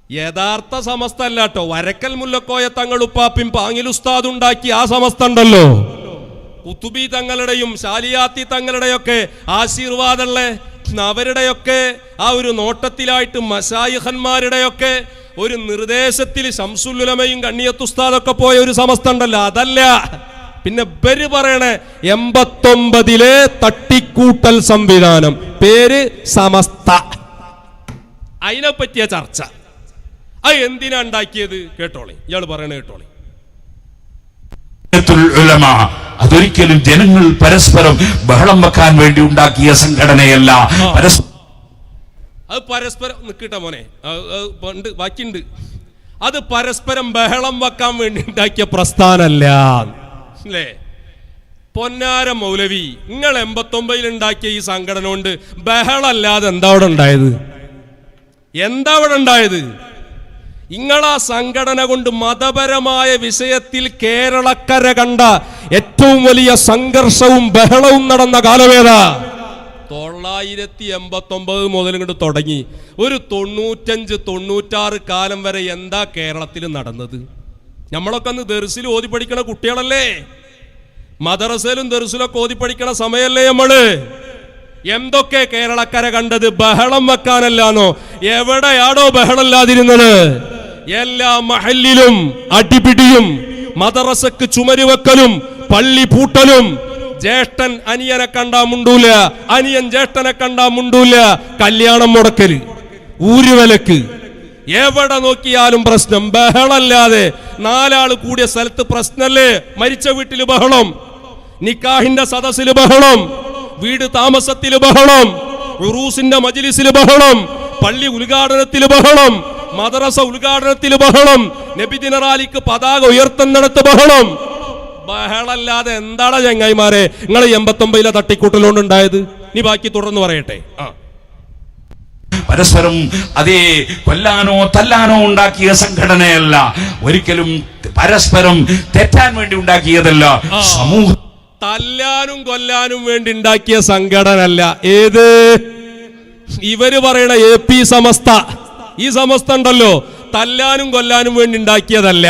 യഥാർത്ഥ സമസ്ത അല്ല കേട്ടോ. വരക്കൽ മുല്ലക്കോയ തങ്ങളുപ്പാപ്പിൻ പാങ്ങിൽ ഉസ്താദ് ഉണ്ടാക്കി ആ സമസ്ത ഉണ്ടല്ലോ, കുത്തുബി തങ്ങളുടെയും ഷാലിയാത്തി തങ്ങളുടെയൊക്കെ ആശീർവാദമുള്ള അവരുടെയൊക്കെ ആ ഒരു നോട്ടത്തിലായിട്ട് മശായിഖന്മാരുടെയൊക്കെ ഒരു നിർദ്ദേശത്തിൽ ശംസുൽ ഉലമയും കണ്ണിയത്തുസ്താദൊക്കെ പോയ ഒരു സമസ്ത ഉണ്ടല്ലോ, അതല്ല. പിന്നെ ഇവര് പറയണേ 89 തട്ടിക്കൂട്ടൽ സംവിധാനം, പേര് സമസ്ത. അതിനെ പറ്റിയ ചർച്ച. അത് എന്തിനാ ഉണ്ടാക്കിയത് കേട്ടോളി, ഇയാൾ പറയണ കേട്ടോളി. അതൊരിക്കലും ജനങ്ങൾ പരസ്പരം ബഹളം വെക്കാൻ വേണ്ടി ഉണ്ടാക്കിയ സംഘടനയല്ല. അത് പരസ്പരം നിൽക്കട്ടെ മോനെ, ബാക്കിയുണ്ട്. അത് പരസ്പരം ബഹളം വെക്കാൻ വേണ്ടി ഉണ്ടാക്കിയ പ്രസ്ഥാനമല്ല അല്ലേ. പൊന്നാര മൗലവി, നിങ്ങൾ 89 ഉണ്ടാക്കിയ ഈ സംഘടന കൊണ്ട് ബഹളല്ലാതെ എന്താ അവിടെ ഉണ്ടായത്? എന്താ അവിടെ ഉണ്ടായത്? നിങ്ങളാ സംഘടന കൊണ്ട് മതപരമായ വിഷയത്തിൽ കേരളക്കര കണ്ട ഏറ്റവും വലിയ സംഘർഷവും ബഹളവും നടന്ന കാലമേതാ? 989 മുതൽ ഇങ്ങോട്ട് തുടങ്ങി ഒരു 95-96 കാലം വരെ എന്താ കേരളത്തിൽ നടന്നത്? നമ്മളൊക്കെ അന്ന് ദർസിൽ ഓതി പഠിക്കണ കുട്ടികളല്ലേ, മദ്രസയിലും ദർസിലൊക്കെ ഓതി പഠിക്കണ സമയല്ലേ നമ്മള്. എന്തൊക്കെ കേരളക്കര കണ്ടത്? ബഹളം വെക്കാനല്ലാന്നോ? എവിടെയാണോ ബഹളമില്ലാതിരുന്നത്? എല്ലാ മഹല്ലിലും അടിപിടിയും, മദ്രസക്ക് ചുമരുവെക്കലും, പള്ളി പൂട്ടലും, ജ്യേഷ്ഠൻ അനിയനെ കണ്ടാ മുണ്ടൂല, അനിയൻ ജ്യേഷ്ഠനെ കണ്ടാ മുണ്ടൂല, കല്യാണം മുടക്കല്, ഊരുവലക്ക്, എവിടെ നോക്കിയാലും പ്രശ്നം. ബഹളല്ലാതെ 4 ആള് കൂടിയ സ്ഥലത്ത് പ്രശ്നല്ലേ? മരിച്ച വീട്ടിൽ ബഹളം, നിക്കാഹിന്റെ സദസ്സിൽ ബഹളം, വീട് താമസത്തിൽ ബഹളം, ഉറൂസിന്റെ മജ്ലിസിൽ ബഹളം, പള്ളി ഉദ്ഘാടനത്തിൽ ബഹളം, മദ്രസ ഉദ്ഘാടനത്തിൽ ബഹളം, നബിദിന റാലിക്ക് പതാക ഉയർത്തുന്നിടത്ത് ബഹളം. ബഹളല്ലാതെ എന്താണ് ചങ്ങായിമാരെ നിങ്ങൾ 89 തട്ടിക്കൂട്ടലുകൊണ്ടുണ്ടായത്? നീ ബാക്കി തുടർന്ന് പറയട്ടെ. പരസ്പരം അതേ കൊല്ലാനോ തല്ലാനോ ഉണ്ടാക്കിയ സംഘടനയല്ല, ഒരിക്കലും പരസ്പരം തെറ്റാൻ വേണ്ടി ഉണ്ടാക്കിയതല്ല. സമൂഹം തല്ലാനും കൊല്ലാനും വേണ്ടി ഉണ്ടാക്കിയ സംഘടനയല്ല. ഏത്? ഇവര് പറയണ AP സമസ്ത, ഈ സമസ്ത ഉണ്ടല്ലോ, തല്ലാനും കൊല്ലാനും വേണ്ടി ഉണ്ടാക്കിയതല്ല,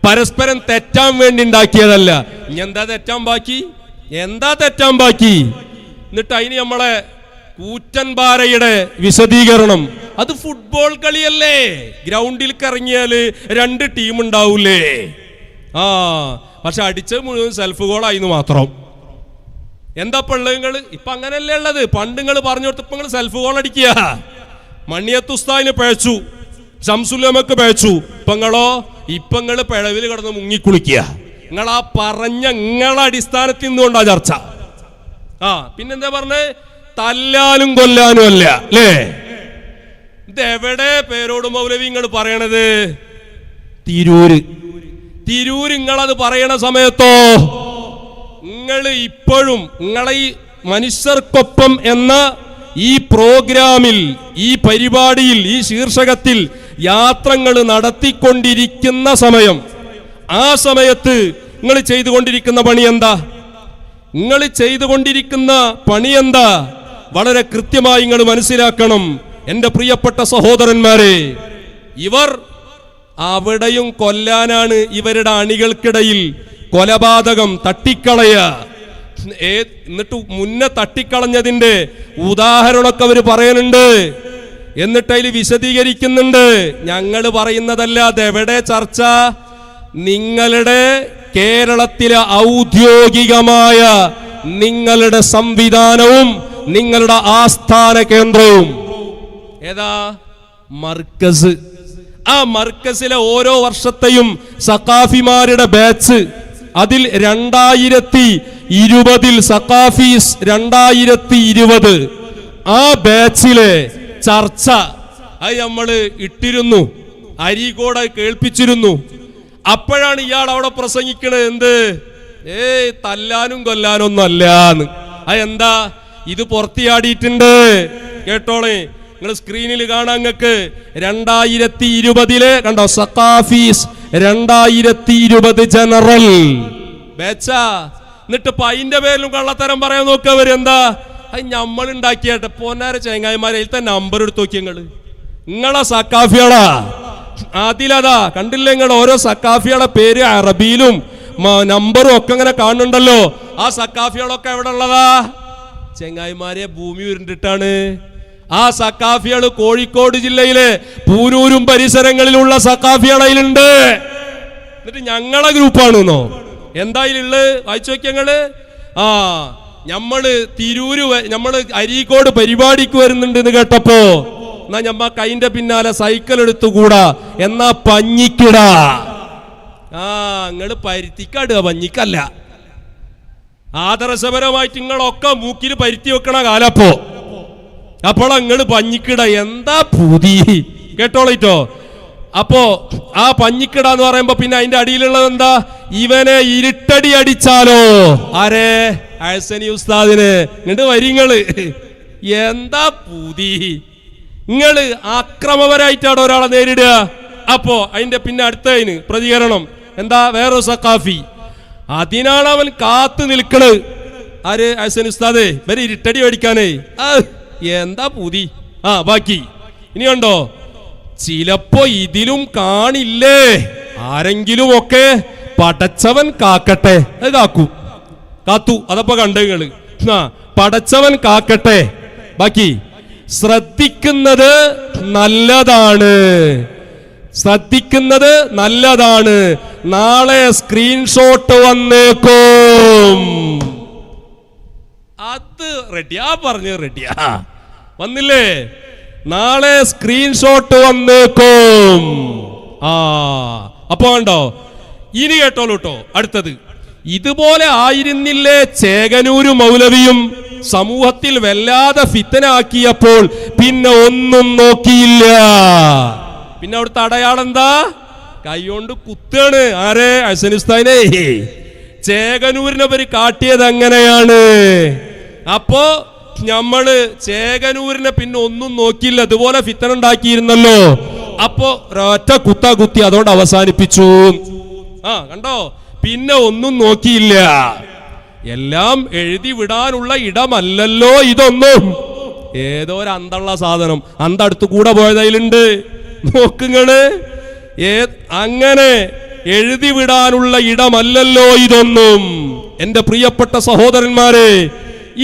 പരസ്പരം തെറ്റാൻ വേണ്ടി ഉണ്ടാക്കിയതല്ല. എന്താ തെറ്റാൻ ബാക്കി? എന്താ തെറ്റാൻ ബാക്കി? എന്നിട്ട് അതിന് നമ്മളെ കൂറ്റൻപാറയുടെ വിശദീകരണം, അത് ഫുട്ബോൾ കളിയല്ലേ, ഗ്രൗണ്ടിൽ ഇറങ്ങിയാല് 2 ടീം ഉണ്ടാവൂലേ. പക്ഷെ അടിച്ചത് മുഴുവൻ സെൽഫ് ഗോളായിരുന്നു മാത്രം. എന്താ പിള്ളേങ്ങൾ ഇപ്പൊ അങ്ങനെയല്ലേ ഉള്ളത്? പണ്ട് നിങ്ങൾ പറഞ്ഞു കൊടുത്ത് ഇപ്പൊ നിങ്ങൾ സെൽഫ് ഗോൾ അടിക്കുക. മണിയത്തുസ്താദിന് പഴച്ചു, ശംസുലമക്ക് പഴച്ചു, ഇപ്പൊ നിങ്ങള് പിഴവിൽ കിടന്ന് മുങ്ങിക്കുളിക്കുക. നിങ്ങൾ ആ പറഞ്ഞ നിങ്ങളെ അടിസ്ഥാനത്തിൽ നിന്നുകൊണ്ടാ ചർച്ച. പിന്നെന്താ പറഞ്ഞേ? തല്ലാനും കൊല്ലാനും അല്ല അല്ലേ? ഇതെവിടെ പേരോട് മൗലവി നിങ്ങൾ പറയണത്? തിരൂര്. നിങ്ങളത് പറയണ സമയത്തോ നിങ്ങൾ ഇപ്പോഴും നിങ്ങളെ ഈ മനുഷ്യർക്കൊപ്പം എന്ന ഈ പ്രോഗ്രാമിൽ, ഈ പരിപാടിയിൽ, ഈ ശീർഷകത്തിൽ യാത്രകൾ നടത്തിക്കൊണ്ടിരിക്കുന്ന സമയം, ആ സമയത്ത് നിങ്ങൾ ചെയ്തുകൊണ്ടിരിക്കുന്ന പണി എന്താ? നിങ്ങൾ ചെയ്തുകൊണ്ടിരിക്കുന്ന പണി എന്താ? വളരെ കൃത്യമായി നിങ്ങൾ മനസ്സിലാക്കണം എൻ്റെ പ്രിയപ്പെട്ട സഹോദരന്മാരെ. ഇവർ അവിടെയും കൊല്ലാനാണ് ഇവരുടെ അണികൾക്കിടയിൽ കൊലപാതകം തട്ടിക്കളയ. എന്നിട്ട് മുന്നേ തട്ടിക്കളഞ്ഞതിന്റെ ഉദാഹരണമൊക്കെ അവർ പറയുന്നുണ്ട്, എന്നിട്ട് അതിൽ വിശദീകരിക്കുന്നുണ്ട്. ഞങ്ങൾ പറയുന്നതല്ല, അതെവിടെ ചർച്ച? നിങ്ങളുടെ കേരളത്തിലെ ഔദ്യോഗികമായ നിങ്ങളുടെ സംവിധാനവും നിങ്ങളുടെ ആസ്ഥാന കേന്ദ്രവും ഏതാ? മർക്കസ്. ആ മർക്കസിലെ ഓരോ വർഷത്തെയും സഖാഫിമാരുടെ ബാച്ച്, അതിൽ 2020 സഖാഫീസ് 2020 ആ ബാച്ചിലെ ചർച്ച അത് നമ്മൾ ഇട്ടിരുന്നു, അരീക്കോട് കേൾപ്പിച്ചിരുന്നു. അപ്പോഴാണ് ഇയാൾ അവിടെ പ്രസംഗിക്കണത് എന്ത്? തല്ലാനും കൊല്ലാനൊന്നും അല്ലാന്ന്. അതെന്താ? ഇത് പുറത്തിയാടിയിട്ടുണ്ട് കേട്ടോളേ. നിങ്ങൾ സ്ക്രീനിൽ കാണാൻ നിങ്ങൾക്ക് 2020 കണ്ടോ, സഖാഫീസ് 2020 ജനറൽ ബാച്ചാ. എന്നിട്ട് ഇപ്പൊ അതിന്റെ പേരിലും കള്ളത്തരം പറയാൻ നോക്കവര്. എന്താ? അത് നമ്മൾ ഉണ്ടാക്കിയാട്ടെ പൊന്നാര ചേങ്ങായിമാരെ, അതിലത്തെ നമ്പർ എടുത്ത് നോക്കി. നിങ്ങളെ സക്കാഫികളാ അതിലതാ കണ്ടില്ലേ നിങ്ങൾ ഓരോ സക്കാഫികളുടെ പേര് അറബിയിലും നമ്പറും ഒക്കെ ഇങ്ങനെ കാണുന്നുണ്ടല്ലോ. ആ സക്കാഫികളൊക്കെ എവിടെ ഉള്ളതാ? ചെങ്ങായിമാരെ ഭൂമി ഉരുണ്ടിട്ടാണ്. ആ സക്കാഫികൾ കോഴിക്കോട് ജില്ലയിലെ പൂരൂരും പരിസരങ്ങളിലുള്ള സക്കാഫികളയിലുണ്ട്. എന്നിട്ട് ഞങ്ങളെ ഗ്രൂപ്പാണെന്നോ എന്തായാലുള്ളത് വായിച്ചു നോക്കിയങ്ങള്. ആ നമ്മള് തിരൂര് നമ്മള് അരീക്കോട് പരിപാടിക്ക് വരുന്നുണ്ട് എന്ന് കേട്ടപ്പോ എന്നാ ഞമ്മക്ക് അതിന്റെ പിന്നാലെ സൈക്കിൾ എടുത്തുകൂടാ, എന്നാ പഞ്ഞിക്കിടാ. ആ നിങ്ങള് പരുത്തിക്കാടുക, പഞ്ഞിക്കല്ല. ആദർശപരമായിട്ട് നിങ്ങളൊക്കെ മൂക്കിൽ പരുത്തി വെക്കണ കാലപ്പോ അപ്പോൾ നിങ്ങള് പഞ്ഞിക്കിട. എന്താ പൂതി കേട്ടോളിട്ടോ. അപ്പോ ആ പഞ്ഞിക്കിട എന്ന് പറയുമ്പോ പിന്നെ അതിന്റെ അടിയിലുള്ളത് എന്താ? ഇവനെ ഇരുട്ടടി അടിച്ചാലോ. ആരെ? ഹസനി ഉസ്താദിന്. ഇങ്ങോട്ട് വരിങ്ങള്. എന്താ പൂതി. നിങ്ങള് അക്രമപരായിട്ടാണ് ഒരാളെ നേരിടുക. അപ്പോ അതിന്റെ പിന്നെ അടുത്തതിന് പ്രതികരണം എന്താ? വേറൊരു സക്കാഫി. അതിനാണ് അവൻ കാത്തു നിൽക്കണ്. ആര്? ഹസനി ഉസ്താദ്. ഇവര് ഇരുട്ടടി അടിക്കാനേ. എന്താ പൂതി. ആ ബാക്കി ഇനി കണ്ടോ. ചിലപ്പോ ഇതിലും കാണില്ലേ ആരെങ്കിലും ഒക്കെ പടച്ചവൻ കാക്കട്ടെ. അത് കാത്തു അതപ്പോ കണ്ടങ്ങള്. ആ പടച്ചവൻ കാക്കട്ടെ. ബാക്കി ശ്രദ്ധിക്കുന്നത് നല്ലതാണ്, ശ്രദ്ധിക്കുന്നത് നല്ലതാണ്. നാളെ സ്ക്രീൻഷോട്ട് വന്നേക്കും. അത് റെഡിയാ പറഞ്ഞു. റെഡിയാ വന്നില്ലേ? നാളെ സ്ക്രീൻഷോട്ട് വന്നേക്കും. ആ അപ്പൊ കണ്ടോ. ഇനി കേട്ടോളൂ കേട്ടോ അടുത്തത്. ഇതുപോലെ ആയിരുന്നില്ലേ ചേകനൂര് മൗലവിയും? സമൂഹത്തിൽ വല്ലാതെ ഫിത്തനാക്കിയപ്പോൾ പിന്നെ ഒന്നും നോക്കിയില്ല. പിന്നെ അവിടുത്തെ അടയാളം എന്താ? കൈകൊണ്ട് കുത്താണ്. ആരെ? ഹസനി ഉസ്താദിനെ. ചേകനൂരിനെ പറ്റി കാട്ടിയത് അങ്ങനെയാണ്. അപ്പോ നമ്മള് ചേകനൂരിനെ പിന്നെ ഒന്നും നോക്കിയില്ല. ഇതുപോലെ ഫിത്തന ഉണ്ടാക്കിയിരുന്നല്ലോ. അപ്പോ ഒറ്റ കുത്തി അതുകൊണ്ട് അവസാനിപ്പിച്ചു. ആ കണ്ടോ. പിന്നെ ഒന്നും നോക്കിയില്ല. എല്ലാം എഴുതി വിടാനുള്ള ഇടമല്ലല്ലോ ഇതൊന്നും. ഏതോ ഒരു അന്തള്ള സാധനം അന്തടുത്ത് കൂടെ പോയതിലുണ്ട്. നോക്കുങ്ങള്. അങ്ങനെ എഴുതി വിടാനുള്ള ഇടമല്ലല്ലോ ഇതൊന്നും. എന്റെ പ്രിയപ്പെട്ട സഹോദരന്മാരെ,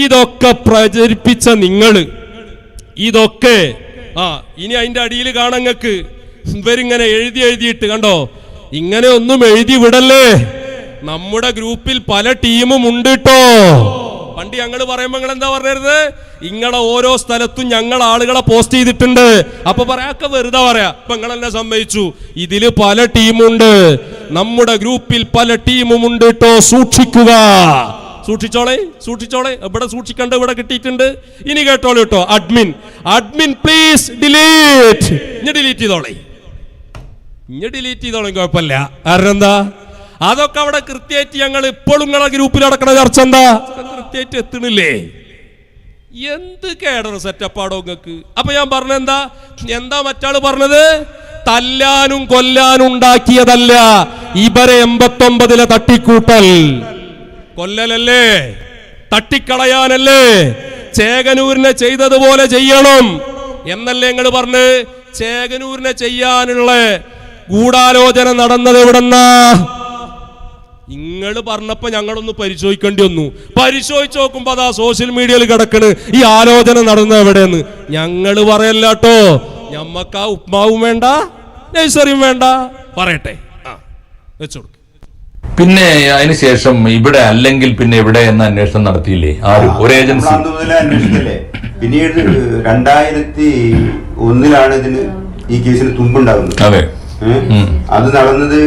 ഇതൊക്കെ പ്രചരിപ്പിച്ച നിങ്ങള് ഇതൊക്കെ ഇനി അതിന്റെ അടിയിൽ കാണങ്ങക്ക് ഇവരിങ്ങനെ എഴുതിയിട്ട് കണ്ടോ. ഇങ്ങനെ ഒന്നും എഴുതി വിടല്ലേ. നമ്മുടെ ഗ്രൂപ്പിൽ പല ടീമും ഉണ്ട് കേട്ടോ. പണ്ട് ഞങ്ങൾ പറയുമ്പോ നിങ്ങൾ എന്താ പറഞ്ഞത്? ഇങ്ങളെ ഓരോ സ്ഥലത്തും ഞങ്ങൾ ആളുകളെ പോസ്റ്റ് ചെയ്തിട്ടുണ്ട്. അപ്പൊ പറയാക്ക വെറുതെ പറയാ. അപ്പൊ നിങ്ങൾ എന്നെ സമ്മതിച്ചു. ഇതില് പല ടീമുണ്ട്. നമ്മുടെ ഗ്രൂപ്പിൽ പല ടീമും ഉണ്ട് കേട്ടോ. സൂക്ഷിക്കുക. സൂക്ഷിച്ചോളെ. ഇവിടെ സൂക്ഷിക്കണ്ട, ഇവിടെ കിട്ടിയിട്ടുണ്ട്. ഇനി കേട്ടോളൂ കേട്ടോ. Admin please delete. ഇനി ഡിലീറ്റ് ചെയ്തോളെ കുഴപ്പമില്ല. കാരണം എന്താ? അതൊക്കെ അവിടെ കൃത്യമായിട്ട് ഞങ്ങൾ ഇപ്പോഴും നിങ്ങളെ ഗ്രൂപ്പിൽ നടക്കണ ചർച്ച എന്താ? കൃത്യമായിട്ട് എത്തണില്ലേ? എന്ത് കേടർ സെറ്റപ്പാടോ നിങ്ങൾക്ക്. അപ്പൊ ഞാൻ എന്താ മറ്റാള് പറഞ്ഞത്? തല്ലാനും കൊല്ലാനും ഉണ്ടാക്കിയതല്ല ഇവരെ 89-ലെ തട്ടിക്കൂട്ടൽ. കൊല്ലലല്ലേ, തട്ടിക്കളയാനല്ലേ. ചേകനൂരിനെ ചെയ്തതുപോലെ ചെയ്യണം എന്നല്ലേ നിങ്ങൾ പറഞ്ഞ്? ചേകനൂരിനെ ചെയ്യാനുള്ള ഗൂഢാലോചന നടന്നത് എവിടെന്നാ? നിങ്ങൾ പറഞ്ഞപ്പോ ഞങ്ങളൊന്ന് പരിശോധിക്കേണ്ടി വന്നു. പരിശോധിച്ച് നോക്കുമ്പോ അതാ സോഷ്യൽ മീഡിയയിൽ കിടക്കണ് ഈ ആലോചന നടന്നത് എവിടെയെന്ന്. ഞങ്ങള് പറയല്ലോ. ഞമ്മക്ക് ആ ഉപ്മാവും വേണ്ട, നഴ്സറിയും വേണ്ട. പറയട്ടെ, വെച്ചോടുക്ക. പിന്നെ അതിനുശേഷം ഇവിടെ അല്ലെങ്കിൽ പിന്നെ ഇവിടെ എന്ന അന്വേഷണം നടത്തിയില്ലേ ആരും? ഒരു ഏജൻസി അന്വേഷിക്കല്ലേ. പിന്നീട് 2001 ഇതിന് ഈ കേസിന് തുമ്പുണ്ടാകുന്നത്. അതെ. അത് നടന്നത്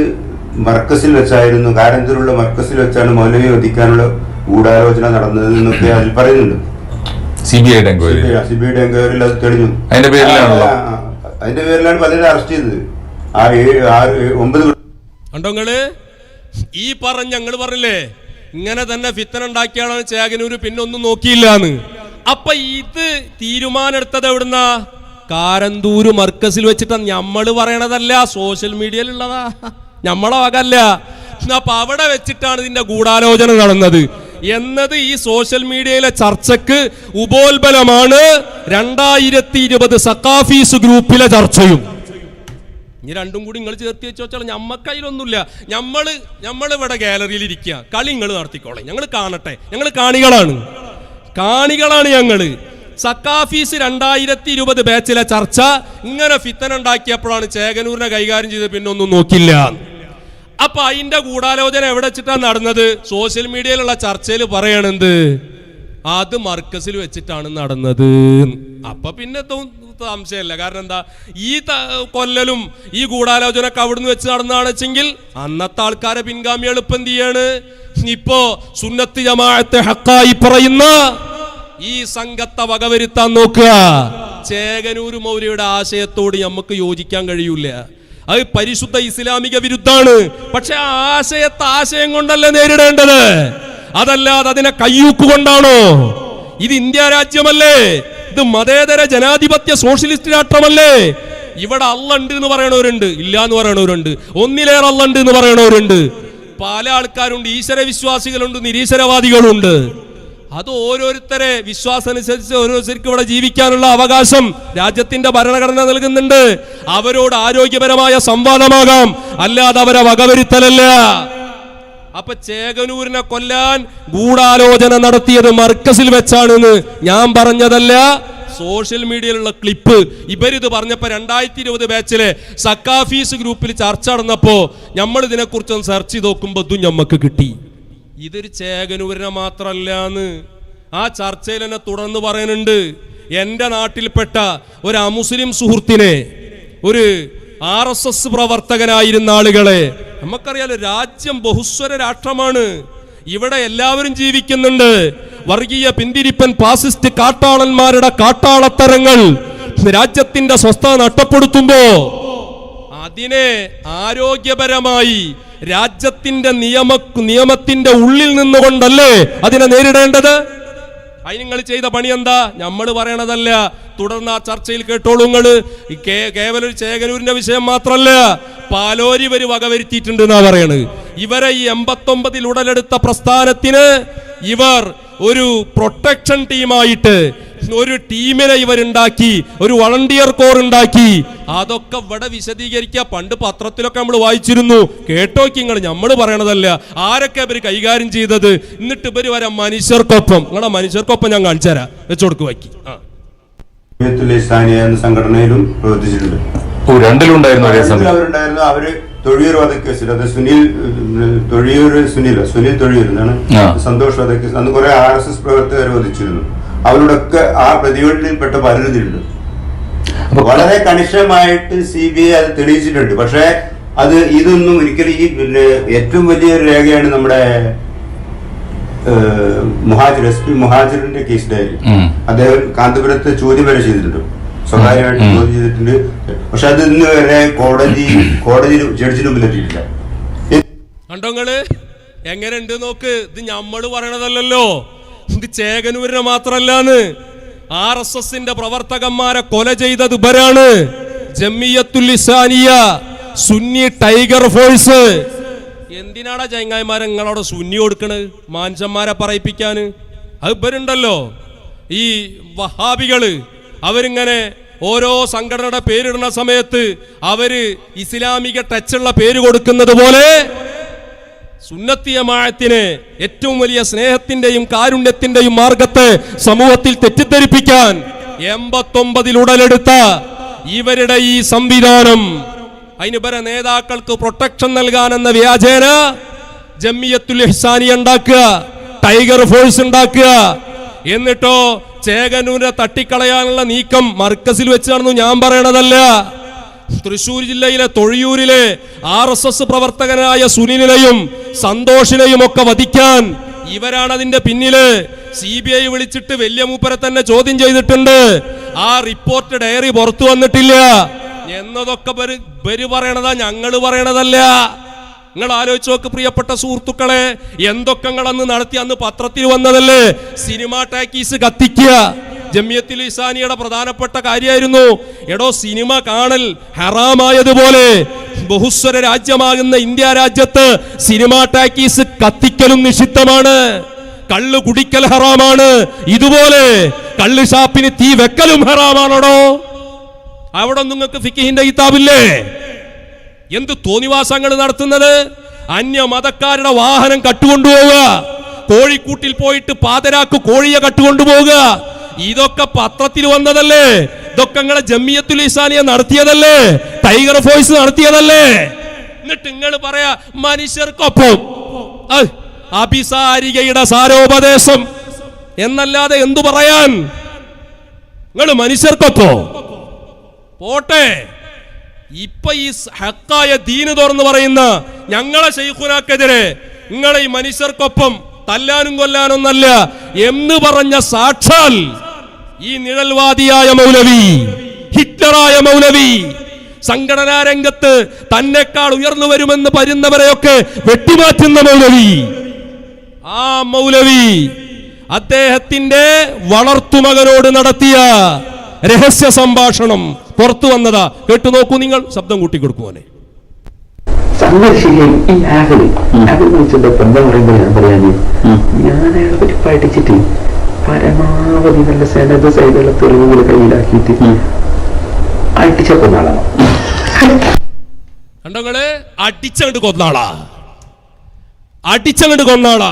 മർക്കസിൽ വെച്ചായിരുന്നു. കാരന്തൂരുള്ള മർക്കസിൽ വെച്ചാണ് മൗലവിയെ വധിക്കാനുള്ള ഗൂഢാലോചന നടന്നത് എന്നൊക്കെ അതിൽ പറയുന്നുണ്ട്. സിബിഐയുടെ എൻക്വയറിയിൽ അത് തെളിഞ്ഞു. അതിന്റെ പേരിലാണ് പലരും അറസ്റ്റ് ചെയ്തത്. ആ 9 കണ്ടോങ്ങള് ഈ ഞങ്ങൾ പറഞ്ഞില്ലേ ഇങ്ങനെ തന്നെ ഫിത്തന ഉണ്ടാക്കിയാണ് ചേകനൂര്, പിന്നെ ഒന്നും നോക്കിയില്ലാന്ന്. അപ്പൊ ഇത് തീരുമാനെടുത്തത് എവിടുന്നാ? കാരന്തൂര് മർക്കസിൽ വെച്ചിട്ട്. ഞമ്മള് പറയണതല്ല, സോഷ്യൽ മീഡിയയിലുള്ളതാ, ഞമ്മളെ വകല്ല. അപ്പൊ അവിടെ വെച്ചിട്ടാണ് ഇതിന്റെ ഗൂഢാലോചന നടന്നത്. എന്നത് ഈ സോഷ്യൽ മീഡിയയിലെ ചർച്ചക്ക് ഉപോത്ബലമാണ് 2020 സക്കാഫീസ് ഗ്രൂപ്പിലെ ചർച്ചയും. ഇനി രണ്ടും കൂടി നിങ്ങൾ ചേർത്ത് വെച്ചാൽ ഞമ്മക്കതിലൊന്നുമില്ല. നമ്മളിവിടെ ഗാലറിയിൽ ഇരിക്കുക, കളി നിങ്ങൾ നടത്തിക്കോളെ, ഞങ്ങൾ കാണട്ടെ, ഞങ്ങൾ കാണികളാണ് ഞങ്ങൾ. സക്കാഫീസ് 2020 ബാച്ചിലെ ചർച്ച ഇങ്ങനെ ഫിത്തന ഉണ്ടാക്കിയപ്പോഴാണ് ചേകനൂരിനെ കൈകാര്യം ചെയ്ത് പിന്നെ ഒന്നും നോക്കില്ല. അപ്പൊ അതിന്റെ ഗൂഢാലോചന എവിടെ വെച്ചിട്ടാണ് നടന്നത്? സോഷ്യൽ മീഡിയയിലുള്ള ചർച്ചയിൽ പറയണത് അത് മർക്കസിൽ വെച്ചിട്ടാണ് നടന്നത്. അപ്പൊ പിന്നെ സംശയമല്ല. കാരണം എന്താ, ഈ കൊല്ലലും ഈ ഗൂഢാലോചനക്ക് അവിടുന്ന് വെച്ച് നടന്നതാണെന്ന് വെച്ചെങ്കിൽ അന്നത്തെ ആൾക്കാരെ പിൻഗാമികൾ ഇപ്പൊ എന്ത് ചെയ്യാണ്? ഇപ്പോ സുന്നത്ത് ജമാഅത്തെ ഹക്കായി പറയുന്ന ഈ സംഘത്തെ വകവരുത്താൻ നോക്കുക. ചേകനൂർ മൗലവിയുടെ ആശയത്തോട് നമുക്ക് യോജിക്കാൻ കഴിയൂല. അത് പരിശുദ്ധ ഇസ്ലാമിക വിരുദ്ധാണ്. പക്ഷെ ആ ആശയത്തെ ആശയം കൊണ്ടല്ലേ നേരിടേണ്ടത്, അതല്ലാതെ അതിനെ കയ്യൂക്കുകൊണ്ടാണോ? ഇത് ഇന്ത്യ രാജ്യമല്ലേ? ഇത് മതേതര ജനാധിപത്യ സോഷ്യലിസ്റ്റ് രാഷ്ട്രമല്ലേ? ഇവിടെ അള്ള ഉണ്ട് എന്ന് പറയണവരുണ്ട്, ഇല്ല എന്ന് പറയണവരുണ്ട്, ഒന്നിലേറെ അള്ള ഉണ്ട് എന്ന് പറയണവരുണ്ട്. പല ആൾക്കാരുണ്ട്, ഈശ്വര വിശ്വാസികളുണ്ട്, നിരീശ്വരവാദികളുണ്ട്. അത് ഓരോരുത്തരെ വിശ്വാസം അനുസരിച്ച് ഓരോരുത്തർക്ക് ഇവിടെ ജീവിക്കാനുള്ള അവകാശം രാജ്യത്തിന്റെ ഭരണഘടന നൽകുന്നുണ്ട്. അവരോട് ആരോഗ്യപരമായ സംവാദമാകാം, അല്ലാതെ അവരെ വകവരുത്തലല്ല. അപ്പൊ ചേകനൂരിനെ കൊല്ലാൻ ഗൂഢാലോചന നടത്തിയത് മർക്കസിൽ വെച്ചാണെന്ന് ഞാൻ പറഞ്ഞതല്ല, സോഷ്യൽ മീഡിയയിലുള്ള ക്ലിപ്പ്. ഇവരിത് പറഞ്ഞപ്പോ 2020 ബാച്ചിലെ സക്കാഫീസ് ഗ്രൂപ്പിൽ ചർച്ച നടന്നപ്പോ നമ്മൾ ഇതിനെക്കുറിച്ചൊന്ന് സെർച്ച് ചെയ്ത് നോക്കുമ്പോ ഇതും ഞമ്മക്ക് കിട്ടി. ഇതൊരു ചേകനൂരിനെ മാത്രല്ലാന്ന് ആ ചർച്ചയിൽ തന്നെ തുടർന്ന് പറയുന്നുണ്ട്. എൻ്റെ നാട്ടിൽപ്പെട്ട ഒരു അമുസ്ലിം സുഹൃത്തിനെ, ഒരു RSS പ്രവർത്തകനായിരുന്ന ആളുകളെ, നമുക്കറിയാലോ രാജ്യം ബഹുസ്വര രാഷ്ട്രമാണ്, ഇവിടെ എല്ലാവരും ജീവിക്കുന്നുണ്ട്. വർഗീയ പിന്തിരിപ്പൻ ഫാസിസ്റ്റ് കാട്ടാളന്മാരുടെ കാട്ടാളത്തരങ്ങൾ രാജ്യത്തിന്റെ സ്വസ്ഥത നഷ്ടപ്പെടുത്തുമ്പോ അതിനെ ആരോഗ്യപരമായി രാജ്യത്തിന്റെ നിയമത്തിന്റെ ഉള്ളിൽ നിന്നുകൊണ്ടല്ലേ അതിനെ നേരിടേണ്ടത്? അതിന് നിങ്ങൾ ചെയ്ത പണി എന്താ? നമ്മൾ പറയണതല്ല. തുടർന്ന് ആ ചർച്ചയിൽ കേട്ടോളൂ. നിങ്ങള് കേവലം ഒരു ചേകനൂരിന്റെ വിഷയം മാത്രല്ല, പാലോരി ഇവര് വകവരുത്തിയിട്ടുണ്ട് എന്നാ പറയണത്. ഇവരെ ഈ 89 ഉടലെടുത്ത പ്രസ്ഥാനത്തിന് ഇവർ ഒരു പ്രൊട്ടക്ഷൻ ടീമായിട്ട് ഒരു ടീമിനെ ഇവരുണ്ടാക്കി, ഒരു വളണ്ടിയർ കോർ ഉണ്ടാക്കി. അതൊക്കെ ഇവിടെ വിശദീകരിക്കുക. പണ്ട് പത്രത്തിലൊക്കെ നമ്മൾ വായിച്ചിരുന്നു, കേട്ടോക്കി നിങ്ങൾ. നമ്മൾ പറയണതല്ല. ആരൊക്കെ ഇവർ കൈകാര്യം ചെയ്തത്? എന്നിട്ട് ഇവര് വരെ മനുഷ്യർക്കൊപ്പം, നിങ്ങളുടെ മനുഷ്യർക്കൊപ്പം ഞാൻ കാണിച്ചു തരാം, വെച്ചോടുക്ക് വാക്കി. സംഘടനയിലും പ്രവർത്തിച്ചിട്ടുണ്ട്. രണ്ടിലുണ്ടായിരുന്നു ഒരേ സമയം. അവരുണ്ടായിരുന്നു. അവര് തൊഴിയൂർ വധക്കേസിൽ, അത് സുനിൽ തൊഴിയൂർ എന്നാണ്, സന്തോഷ് വധക്കേസ്, അന്ന് കുറെ RSS പ്രവർത്തകർ വധിച്ചിരുന്നു. അവരോടൊക്കെ ആ പ്രതികളിൽപ്പെട്ട പലരുന്നുണ്ട്. വളരെ കണിശമായിട്ട് CBI അത് തെളിയിച്ചിട്ടുണ്ട്. പക്ഷെ അത് ഇതൊന്നും ഒരിക്കലും ഈ ഏറ്റവും വലിയൊരു രേഖയാണ് നമ്മുടെ മുഹാജിർ, SP മുഹാജിറിന്റെ കേസ് ഡയറി. അദ്ദേഹം കാന്തപുരത്ത് ചോദ്യം വരെ ചെയ്തിട്ടുണ്ട്, സ്വകാര്യമായിട്ട് ചോദ്യം ചെയ്തിട്ടുണ്ട്. പക്ഷെ അത് ഇന്ന് വരെ കോടതി ജഡ്ജിന് മുമ്പിൽ എത്തിയിട്ടില്ല. കണ്ടോങ്ങള് എങ്ങനെ ഉണ്ട് നോക്ക്. ഇത് നമ്മൾ പറയണതല്ലോ, ഇത് ചേകനൂരിനെ മാത്രല്ലാന്ന്. RSSന്റെ പ്രവർത്തകന്മാരെ കൊല ചെയ്തത് ഇവരാണ്. Jamiyathul Islamiya, Sunni tiger force. എന്തിനാടാ ചങ്ങായിമാരെ നിങ്ങളവിടെ സുന്നി കൊടുക്കണത്? മാൻസന്മാരെ പറയിപ്പിക്കാന്. അത് ഇവരുണ്ടല്ലോ, ഈ വഹാബികള്. അവരിങ്ങനെ ഓരോ സംഘടനയുടെ പേരിടുന്ന സമയത്ത് അവര് ഇസ്ലാമിക ടച്ചുള്ള പേര് കൊടുക്കുന്നത് പോലെ സുന്നത്തി ജമാഅത്തിനെ ഏറ്റവും വലിയ സ്നേഹത്തിന്റെയും കാരുണ്യത്തിന്റെയും മാർഗത്തെ സമൂഹത്തിൽ തെറ്റിദ്ധരിപ്പിക്കാൻ 89 ഉടലെടുത്ത ഇവരുടെ ഈ സംവിധാനം, അതിന് ഇവരെ നേതാക്കൾക്ക് പ്രൊട്ടക്ഷൻ നൽകാനെന്ന വ്യാജേന ജമിയത്തുൽ ഇഹ്സാനിയ ഉണ്ടാക്കുക, ടൈഗർ ഫോഴ്സ് ഉണ്ടാക്കുക. എന്നിട്ടോ ചേകനൂരിനെ തട്ടിക്കളയാനുള്ള നീക്കം മർക്കസിൽ വെച്ച് നടന്നു. ഞാൻ പറയണതല്ല. തൃശൂർ ജില്ലയിലെ തൊഴിയൂരിലെ RSS പ്രവർത്തകനായ സുനിലിനെയും സന്തോഷിനെയും ഒക്കെ വധിക്കാൻ ഇവരാണ് അതിന്റെ പിന്നില്. CBI വിളിച്ചിട്ട് വലിയ മൂപ്പരെ തന്നെ ചോദ്യം ചെയ്തിട്ടുണ്ട്. ആ റിപ്പോർട്ട് ഡയറി പുറത്തു വന്നിട്ടില്ല എന്നതൊക്കെ ഇവര് പറയണതാ, ഞങ്ങള് പറയണതല്ല. നിങ്ങൾ ആലോചിച്ച് നോക്ക് പ്രിയപ്പെട്ട സുഹൃത്തുക്കളെ, എന്തൊക്കെ അന്ന് നടത്തി. അന്ന് പത്രത്തിൽ വന്നതല്ലേ സിനിമ ടാക്കീസ് കത്തിക്കുക. ജമിയത്തുൽ ഇഹ്സാനിയുടെ പ്രധാനപ്പെട്ട കാര്യമായിരുന്നു, എടോ സിനിമ കാണൽ ഹറാമായതുപോലെ ബഹുസ്വര രാജ്യമാകുന്ന ഇന്ത്യ രാജ്യത്ത് സിനിമ ടാക്കീസ് കത്തിക്കലും നിഷിദ്ധമാണ്. കള്ള് കുടിക്കൽ ഹറാമാണ്, ഇതുപോലെ കള്ള് ഷാപ്പിന് തീ വെക്കലും ഹറാമാണോ? അവിടെ നിങ്ങൾക്ക് ഫിഖിന്റെ കിതാബില്ലേ? എന്ത് തോന്നിവാസങ്ങൾ നടത്തുന്നത്? അന്യ മതക്കാരുടെ വാഹനം കട്ടുകൊണ്ടുപോവുക, കോഴിക്കൂട്ടിൽ പോയിട്ട് പാതരാക്ക് കോഴിയെ കട്ടുകൊണ്ടുപോവുക, ഇതൊക്കെ പത്രത്തിൽ വന്നതല്ലേ? ഇതൊക്കെ നിങ്ങളെ ജമിയത്തുൽ ഇസ്ലാമിയ നടത്തിയതല്ലേ? ടൈഗർ ഫോഴ്സ് നടത്തിയതല്ലേ? എന്നിട്ട് നിങ്ങൾ പറയാ മനുഷ്യർക്കൊപ്പം അഭിസാരികയുടെ സാരോപദേശം എന്നല്ലാതെ എന്തു പറയാൻ? നിങ്ങൾ മനുഷ്യർക്കൊപ്പം പോട്ടെ. ഇപ്പൊ ഈ ഹക്കായ ദീന് തുറന്ന് പറയുന്ന ഞങ്ങളെ ശൈഖുനാക്കെതിരെ നിങ്ങളെ ഈ മനുഷ്യർക്കൊപ്പം തല്ലാനും കൊല്ലാനൊന്നല്ല എന്ന് പറഞ്ഞ സാക്ഷാൽ ഈ നിഴൽവാദിയായ മൗലവി, ഹിറ്റ്ലറായ മൗലവി, സംഘടനാ രംഗത്ത് തന്നെക്കാൾ ഉയർന്നു വരുമെന്ന് പരുന്നവരെയൊക്കെ വെട്ടിമാറ്റുന്ന മൗലവി, ആ മൗലവി അദ്ദേഹത്തിന്റെ വളർത്തുമകനോട് നടത്തിയ രഹസ്യ സംഭാഷണം പുറത്തു വന്നതാ. കേട്ടു നോക്കൂ നിങ്ങൾ. ശബ്ദം കൂട്ടിക്കൊടുക്കുവാനെ. സന്ദർശിക്കുകയും ഈ ആഹലി വിളിച്ചിട്ട് എന്താ പറയുമ്പോൾ ഞാൻ പറയാന്, ഞാൻ അയാളെ പറ്റി പഠിച്ചിട്ട് പരമാവധി നല്ല സേനത് സൈഡുള്ള തെളിവുകൾ കയ്യിലാക്കിയിട്ട് അടിച്ച കൊന്നാളാണ്. കണ്ടങ്ങള് അടിച്ചങ്ങോട്ട് കൊന്നാളാ, അടിച്ചങ്ങോട്ട് കൊന്നാളാ.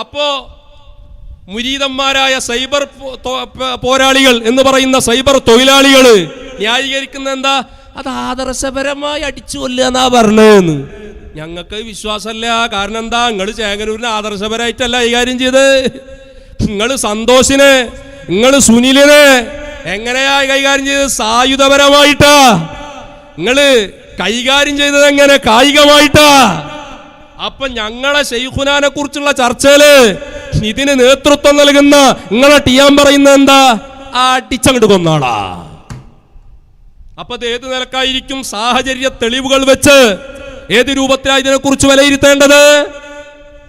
അപ്പോ മുരീദന്മാരായ സൈബർ പോരാളികൾ എന്ന് പറയുന്ന സൈബർ തൊഴിലാളികൾ ന്യായീകരിക്കുന്ന എന്താ? അത് ആദർശപരമായി അടിച്ചു കൊല്ലുക എന്നാ പറഞ്ഞതെന്ന്. ഞങ്ങൾക്ക് വിശ്വാസമല്ല. കാരണം എന്താ? നിങ്ങൾ ചേങ്ങനൂരിനെ ആദർശപരമായിട്ടല്ല കൈകാര്യം ചെയ്ത്. നിങ്ങൾ സന്തോഷിനെ, നിങ്ങൾ സുനിലിനെ എങ്ങനെയാ കൈകാര്യം ചെയ്തത്? സായുധപരമായിട്ടാ. നിങ്ങള് കൈകാര്യം ചെയ്തത് എങ്ങനെ? കായികമായിട്ടാ. അപ്പൊ ഞങ്ങളെ ശൈഖുനാനെ കുറിച്ചുള്ള ചർച്ചയില് ഇതിന് നേതൃത്വം നൽകുന്ന നിങ്ങളെ ടിയാൻ പറയുന്നത് എന്താ? അടിച്ചങ്ങോട്ട് കൊന്നാളാ. അപ്പൊ അത് ഏത് നിലക്കായിരിക്കും? സാഹചര്യ തെളിവുകൾ വെച്ച് ഏത് രൂപത്തിലാണ് ഇതിനെ കുറിച്ച് വിലയിരുത്തേണ്ടത്?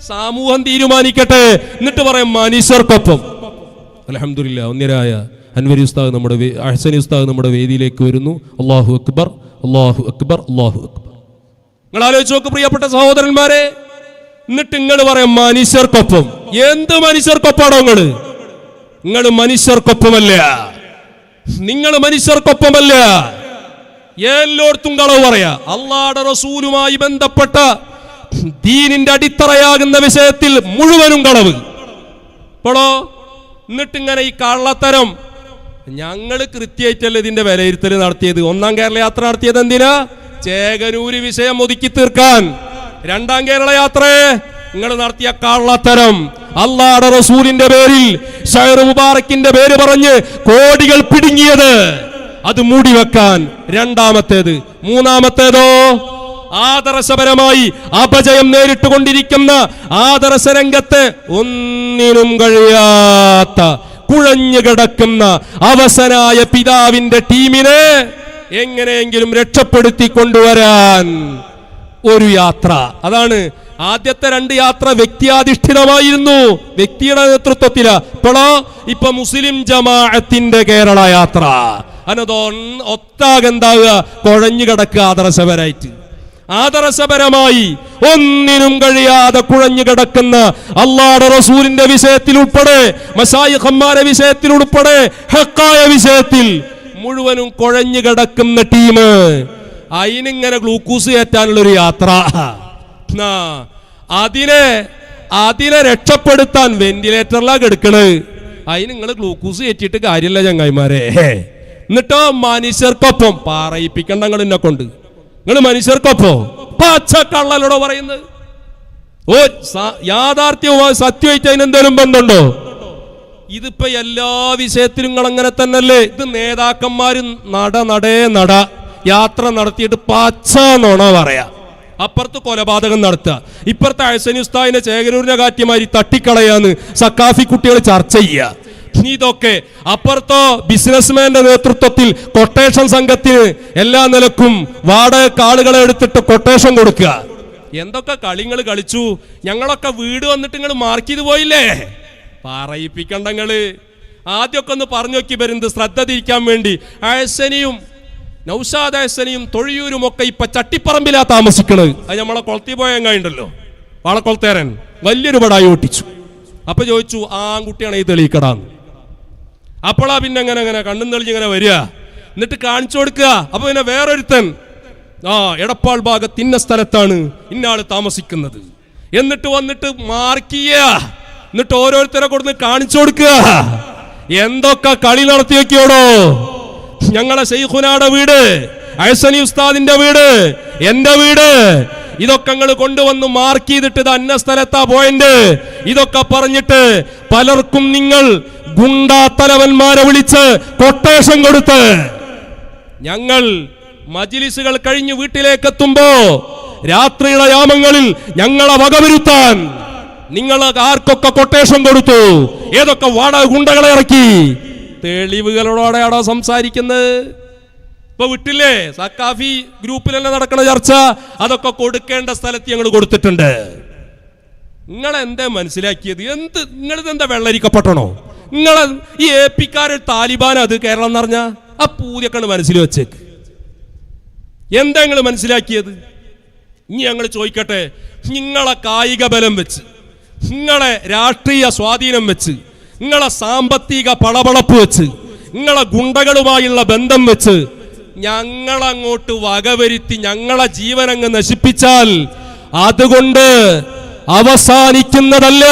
സമൂഹം തീരുമാനിക്കട്ടെ. എന്നിട്ട് പറയാം മനുഷ്യർക്കൊപ്പം. അൽഹംദുലില്ലാ, ഒന്നിരായ അൻവരി ഉസ്താദ് നമ്മുടെ അഹ്സനി ഉസ്താദ് നമ്മുടെ വേദിയിലേക്ക് വരുന്നു. അല്ലാഹു അക്ബർ, അല്ലാഹു അക്ബർ, അല്ലാഹു അക്ബർ. നിങ്ങൾ ആലോചിച്ച് നോക്ക് പ്രിയപ്പെട്ട സഹോദരന്മാരെ. എന്നിട്ട് നിങ്ങൾ പറയാം മനുഷ്യർക്കൊപ്പം. എന്ത് മനുഷ്യർക്കൊപ്പാണോ? നിങ്ങൾ മനുഷ്യർക്കൊപ്പമല്ല. നിങ്ങൾ മനുഷ്യർക്കൊപ്പമല്ല. എല്ലായിടത്തും കളവ് പറയാ. അള്ളാഹുവിന്റെ റസൂലുമായി ബന്ധപ്പെട്ട ദീനിന്റെ അടിത്തറയാകുന്ന വിഷയത്തിൽ മുഴുവനും കളവ്. ഇപ്പോഴോ എന്നിട്ടിങ്ങനെ ഈ കള്ളത്തരം ഞങ്ങൾ കൃത്യമായിട്ടല്ല ഇതിന്റെ വിലയിരുത്തൽ നടത്തിയത്. ഒന്നാം കേരള യാത്ര നടത്തിയത് എന്തിനാ? ചേകനൂര് വിഷയം ഒതുക്കി തീർക്കാൻ. രണ്ടാം കേരള യാത്ര നിങ്ങൾ നടത്തിയ കള്ളത്തരം അല്ലാഹുവിന്റെ റസൂലിന്റെ പേരിൽ ഷൈർ മുബാറക്കിന്റെ പേര് പറഞ്ഞ് കോടികൾ പിടുങ്ങിയത്, അത് മൂടിവെക്കാൻ. രണ്ടാമത്തേത്. മൂന്നാമത്തേതോ ആദർശപരമായി അപജയം നേരിട്ടുകൊണ്ടിരിക്കുന്ന ആദർശ രംഗത്ത് ഒന്നിനും കഴിയാത്ത കുഴഞ്ഞു കിടക്കുന്ന അവസനായ പിതാവിന്റെ ടീമിനെ എങ്ങനെയെങ്കിലും രക്ഷപ്പെടുത്തി കൊണ്ടുവരാൻ ഒരു യാത്ര. അതാണ് ആദ്യത്തെ രണ്ട് യാത്ര വ്യക്തിയാധിഷ്ഠിതമായിരുന്നു, വ്യക്തിയുടെ നേതൃത്വത്തില്. ഇപ്പൊ മുസ്ലിം ജമാഅത്തിന്റെ കേരള യാത്ര ഒത്താകെന്താവുക? കുഴഞ്ഞു കിടക്കുക ആദർശപരമായിട്ട്. ആദർശപരമായി ഒന്നിനും കഴിയാതെ കുഴഞ്ഞു കിടക്കുന്ന അല്ലാഹുവിന്റെ റസൂലിന്റെ വിഷയത്തിൽ ഉൾപ്പെടെ, മശായിഖന്മാരുടെ വിഷയത്തിൽ ഉൾപ്പെടെ, ഹക്കായ വിഷയത്തിൽ മുഴുവനും കുഴഞ്ഞു കിടക്കുന്ന ടീം അതിനിങ്ങനെ ഗ്ലൂക്കോസ് കയറ്റാനുള്ളൊരു യാത്ര. അതിനെ രക്ഷപ്പെടുത്താൻ വെന്റിലേറ്ററിലാണ് കിടക്കണത്. അതിന് നിങ്ങൾ ഗ്ലൂക്കോസ് കയറ്റിയിട്ട് കാര്യമില്ല ചങ്ങായിമാരെ. എന്നിട്ടോ മനുഷ്യർക്കൊപ്പം പറയിപ്പിക്കണ്ട നിങ്ങൾ എന്നെ കൊണ്ട്. നിങ്ങൾ മനുഷ്യർക്കൊപ്പം പച്ചക്കള്ളലോടോ പറയുന്നത്. ഓ യാഥാർത്ഥ്യവുമായി സത്യമായിട്ട് അതിനെന്തേലും ബന്ധമുണ്ടോ? ഇതിപ്പോ എല്ലാ വിഷയത്തിലും നിങ്ങൾ അങ്ങനെ തന്നെയല്ലേ? ഇത് നേതാക്കന്മാര് നട യാത്ര നടത്തിയിട്ട് പച്ച നോണ പറയാ. അപ്പുറത്ത് കൊലപാതകം നടത്തുക, ഇപ്പുറത്തെ അഹ്സനി ഉസ്താദിനെ ചേകനൂരിനെ കാറ്റിമാരി തട്ടിക്കളയാന്ന് സക്കാഫി കുട്ടികൾ ചർച്ച ചെയ്യുക. ഇതൊക്കെ അപ്പുറത്തോ ബിസിനസ്മാന്റെ നേതൃത്വത്തിൽ കൊട്ടേഷൻ സംഘത്തിന് എല്ലാ നിലക്കും വാടക ആളുകളെ എടുത്തിട്ട് കൊട്ടേഷൻ കൊടുക്കുക. എന്തൊക്കെ കളിങ്ങൾ കളിച്ചു. ഞങ്ങളൊക്കെ വീട് വന്നിട്ട് നിങ്ങൾ മാർക്ക് ചെയ്ത് പോയില്ലേ? പറയിപ്പിക്കണ്ടങ്ങള്. ആദ്യമൊക്കെ ഒന്ന് പറഞ്ഞു നോക്കി വരുന്നത് ശ്രദ്ധ തിരിക്കാൻ വേണ്ടി. അഹ്സനിയും നൗഷാദ് അഹ്സനിയും തൊഴിയൂരും ഒക്കെ ഇപ്പൊ ചട്ടിപ്പറമ്പിലാ താമസിക്കണത്. അത് നമ്മളെ കൊളത്തി പോയ എങ്ങാണ്ടല്ലോ, വാളക്കൊളത്തേരൻ വലിയൊരു പടായി ഓട്ടിച്ചു. അപ്പൊ ചോദിച്ചു ആൺകുട്ടിയാണ് ഈ തെളിയിക്കടാന്ന്. അപ്പോളാ പിന്നെ അങ്ങനെ കണ്ണും തെളിഞ്ഞിങ്ങനെ വരിക, എന്നിട്ട് കാണിച്ചു കൊടുക്കുക. അപ്പൊ പിന്നെ വേറൊരുത്തൻ എടപ്പാൾ ഭാഗത്ത് ഇന്ന സ്ഥലത്താണ് ഇന്നാള് താമസിക്കുന്നത് എന്നിട്ട് വന്നിട്ട് മാർക്ക് ചെയ്യുക, എന്നിട്ട് ഓരോരുത്തരെ കൊടുത്ത് കാണിച്ചു കൊടുക്കുക. എന്തൊക്കെ കളി നടത്തി വെക്കോടോ. ഞങ്ങളെ ശൈഖുനാടെ വീട്, അഹ്സനി ഉസ്താദിന്റെ വീട്, എന്റെ വീട്, ഇതൊക്കെ നിങ്ങൾ കൊണ്ടുവന്ന് മാർക്ക് ചെയ്തിട്ട് ഇത് അന്ന സ്ഥലത്താ പോയിന്റ്, ഇതൊക്കെ പറഞ്ഞിട്ട് പലർക്കും നിങ്ങൾ ഗുണ്ടാ തലവന്മാരെ വിളിച്ച് കൊട്ടേഷൻ കൊടുത്ത് ഞങ്ങൾ മജ്ലിസുകൾ കഴിഞ്ഞ് വീട്ടിലേക്ക് എത്തുമ്പോ രാത്രിയുടെ യാമങ്ങളിൽ ഞങ്ങളെ വകവരുത്താൻ നിങ്ങൾ ആർക്കൊക്കെ കൊട്ടേഷൻ കൊടുത്തു, ഏതൊക്കെ വാടക ഗുണ്ടകളെ ഇറക്കി, തെളിവുകളോടെയാണോ സംസാരിക്കുന്നത്? ഇപ്പൊ വിട്ടില്ലേ സക്കാഫി ഗ്രൂപ്പിലല്ലേ നടക്കുന്ന ചർച്ച, അതൊക്കെ കൊടുക്കേണ്ട സ്ഥലത്ത് ഞങ്ങൾ കൊടുത്തിട്ടുണ്ട്. നിങ്ങളെന്താ മനസ്സിലാക്കിയത്? നിങ്ങളിതെന്താ വെള്ളരിക്കപ്പെട്ടണോ? നിങ്ങളെ ഈ ഏപ്പിക്കാരൻ താലിബാൻ അത് കേരളം എന്ന് പറഞ്ഞ ആ പൂതിയൊക്കെ മനസ്സിൽ വെച്ചേക്ക്. എന്താ നിങ്ങൾ മനസ്സിലാക്കിയത്? ഇനി ഞങ്ങൾ ചോദിക്കട്ടെ, നിങ്ങളെ കായിക ബലം വെച്ച്, നിങ്ങളെ രാഷ്ട്രീയ സ്വാധീനം വെച്ച്, നിങ്ങളെ സാമ്പത്തിക പളപളപ്പ് വെച്ച്, നിങ്ങളെ ഗുണ്ടകളുമായുള്ള ബന്ധം വെച്ച് ഞങ്ങളങ്ങോട്ട് വകവരുത്തി ഞങ്ങളെ ജീവനങ്ങ് നശിപ്പിച്ചാൽ അതുകൊണ്ട് അവസാനിക്കുന്നതല്ല.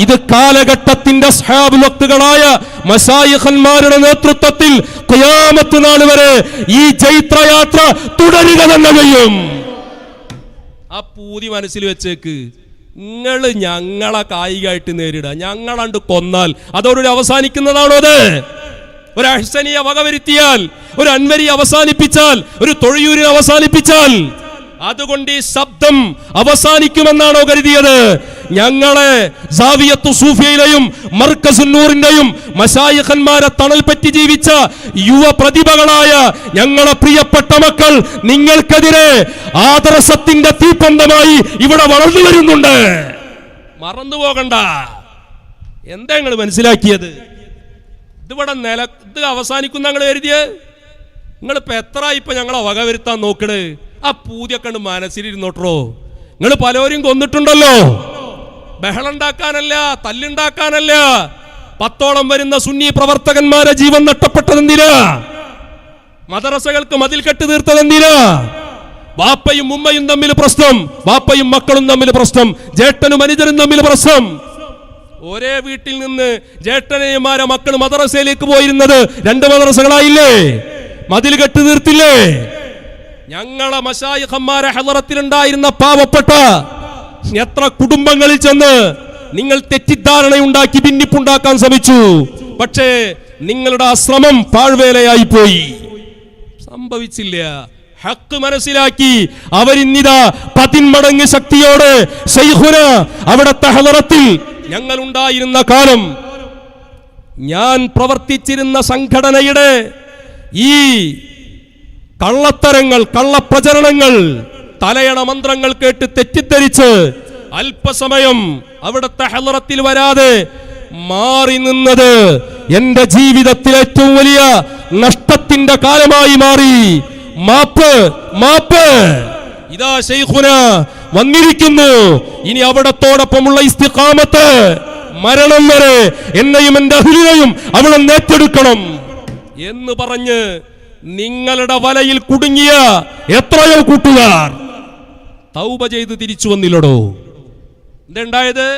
ഇത് കാലഘട്ടത്തിന്റെ സ്വഹാബുലക്തുകളായ മശായിഖന്മാരുടെ നേതൃത്വത്തിൽ ഖിയാമത്ത് നാൾ വരെ ഈ ചൈത്രയാത്ര തുടരുക തന്നെ ചെയ്യും. ആ പൂതി മനസ്സിൽ വെച്ചേക്ക്. നിങ്ങൾ ഞങ്ങളെ കായികമായിട്ട് നേരിടുക, ഞങ്ങളണ്ട് കൊന്നാൽ അതോടുകൂടി അവസാനിക്കുന്നതാണോ? അത് ഒരു അഹ്സനിയെ വകവരുത്തിയാൽ, ഒരു അൻവരി അവസാനിപ്പിച്ചാൽ, ഒരു തൊഴിയൂരിനെ അവസാനിപ്പിച്ചാൽ അതുകൊണ്ട് ഈ ശബ്ദം അവസാനിക്കുമെന്നാണോ കരുതിയത്? ഞങ്ങളെ സാവിയത്തു സൂഫിയയിലെയും മർക്കസുൻ നൂറിന്റെയും മശായിഖന്മാരെ തണൽ പറ്റി ജീവിച്ച യുവ പ്രതിഭകളായ ഞങ്ങളെ പ്രിയപ്പെട്ട മക്കൾ നിങ്ങൾക്കെതിരെ ആദർശത്തിന്റെ തീപ്പന്തമായി ഇവിടെ വളർന്നു വരുന്നുണ്ട്. മറന്നു പോകണ്ട. എന്താ നിങ്ങൾ മനസ്സിലാക്കിയത്? ഇത് അവസാനിക്കുന്ന ഞങ്ങൾ കരുതിയത്? നിങ്ങളിപ്പോ എത്ര ഇപ്പൊ ഞങ്ങളെ വകവരുത്താൻ നോക്കണ്? ആ പൂതിയൊക്കെ ഉണ്ട് മനസ്സിലിരുന്നോട്ടോ. നിങ്ങൾ പലരും കൊന്നിട്ടുണ്ടല്ലോ. ബഹളുണ്ടാക്കാനല്ല, തല്ലുണ്ടാക്കാനല്ല. 10ഓളം വരുന്ന സുന്നി പ്രവർത്തകന്മാരെ ജീവൻ നഷ്ടപ്പെട്ടതെന്തിനാ? മദ്രസകൾക്ക് മതിൽ കെട്ട് തീർത്തതെന്തിനാ? ബാപ്പയും ഉമ്മയും തമ്മിൽ പ്രശ്നം, ബാപ്പയും മക്കളും തമ്മിൽ പ്രശ്നം, ജേട്ടനും അനുജനും തമ്മിൽ പ്രശ്നം. ഒരേ വീട്ടിൽ നിന്ന് ജേട്ടനെയുമാരെ മക്കൾ മദ്രസയിലേക്ക് പോയിരുന്നത് 2 മദ്രസകളായില്ലേ? മതിൽ കെട്ട് തീർത്തില്ലേ? ഞങ്ങളെ മശായിഖന്മാരെ ഹളറത്തിലുണ്ടായിരുന്ന പാവപ്പെട്ട എത്ര കുടുംബങ്ങളിൽ ചെന്ന് നിങ്ങൾ തെറ്റിദ്ധാരണയുണ്ടാക്കി ഭിന്നിപ്പുണ്ടാക്കാൻ ശ്രമിച്ചു. പക്ഷേ നിങ്ങളുടെ ആ ശ്രമം പാഴ്വേലയായി പോയി. സംഭവിച്ചില്ല. ഹക്ക് മനസ്സിലാക്കി അവരിന്നിതാ 10 മടങ്ങ് ശക്തിയോടെ ശൈഖുന അവിടത്തെ ഹളറത്തിൽ ഞങ്ങൾ ഉണ്ടായിരുന്ന കാലം, ഞാൻ പ്രവർത്തിച്ചിരുന്ന സംഘടനയുടെ ഈ കള്ളത്തരങ്ങൾ, കള്ളപ്രചരണങ്ങൾ, തലയണ മന്ത്രങ്ങൾ കേട്ട് തെറ്റിദ്ധരിച്ച് അല്പസമയം അവിടുത്തെ ഹളറത്തിൽ വരാതെ മാറി നിന്നത് എന്റെ ജീവിതത്തിലെ ഏറ്റവും വലിയ നഷ്ടത്തിന്റെ കാലമായി മാറി. മാപ്പ്, മാപ്പ്. ഇതാ ശൈഖുന വന്നിരിക്കുന്നു. ഇനി അവിടത്തോടൊപ്പമുള്ള ഇസ്തിഖാമത്ത് മരണം വരെ എന്നെയും എന്റെ അഹ്ലിനെയും അവിടെ ഏറ്റെടുക്കണം എന്ന് പറഞ്ഞ് നിങ്ങളുടെ വലയിൽ കുടുങ്ങിയ എത്രയോ കൂട്ടുകാർ തൗബ ചെയ്ത് തിരിച്ചു വന്നില്ലടോ. എന്തുണ്ടായത്?